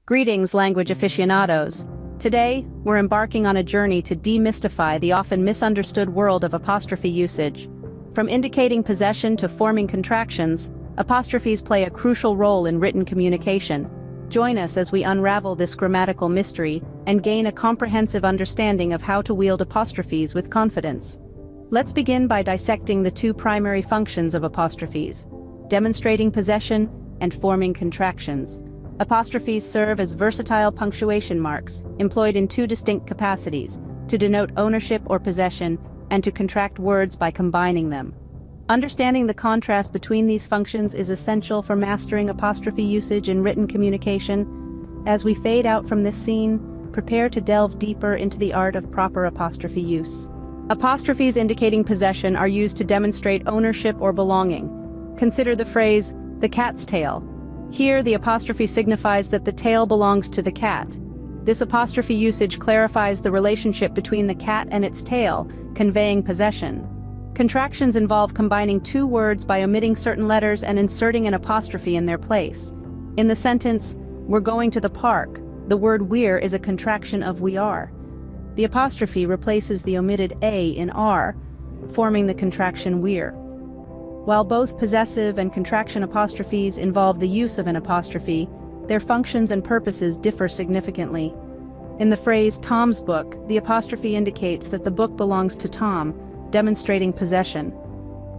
Greetings, language aficionados. Today, we're embarking on a journey to demystify the often misunderstood world of apostrophe usage. From indicating possession to forming contractions, apostrophes play a crucial role in written communication. Join us as we unravel this grammatical mystery and gain a comprehensive understanding of how to wield apostrophes with confidence. Let's begin by dissecting the two primary functions of apostrophes: demonstrating possession and forming contractions. Apostrophes serve as versatile punctuation marks, employed in two distinct capacities: to denote ownership or possession, and to contract words by combining them. Understanding the contrast between these functions is essential for mastering apostrophe usage in written communication. As we fade out from this scene, prepare to delve deeper into the art of proper apostrophe use. Apostrophes indicating possession are used to demonstrate ownership or belonging. Consider the phrase, "the cat's tail." Here, the apostrophe signifies that the tail belongs to the cat. This apostrophe usage clarifies the relationship between the cat and its tail, conveying possession. Contractions involve combining two words by omitting certain letters and inserting an apostrophe in their place. In the sentence, "We're going to the park," the word "we're" is a contraction of "we are." The apostrophe replaces the omitted "a" in "are," forming the contraction "we're." While both possessive and contraction apostrophes involve the use of an apostrophe, their functions and purposes differ significantly. In the phrase "Tom's book," the apostrophe indicates that the book belongs to Tom, demonstrating possession.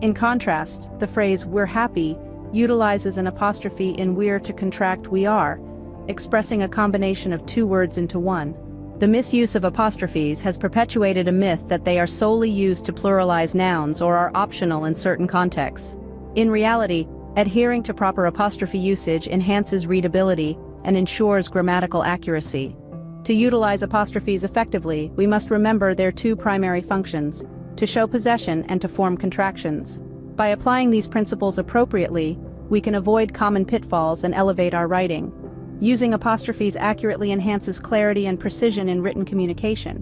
In contrast, the phrase "we're happy" utilizes an apostrophe in "we're" to contract "we are," expressing a combination of two words into one. The misuse of apostrophes has perpetuated a myth that they are solely used to pluralize nouns or are optional in certain contexts. In reality, adhering to proper apostrophe usage enhances readability and ensures grammatical accuracy. To utilize apostrophes effectively, we must remember their two primary functions: to show possession and to form contractions. By applying these principles appropriately, we can avoid common pitfalls and elevate our writing. Using apostrophes accurately enhances clarity and precision in written communication.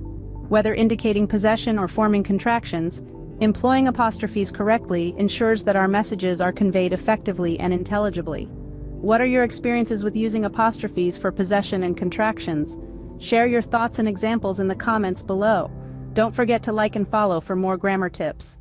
Whether indicating possession or forming contractions, employing apostrophes correctly ensures that our messages are conveyed effectively and intelligibly. What are your experiences with using apostrophes for possession and contractions? Share your thoughts and examples in the comments below. Don't forget to like and follow for more grammar tips.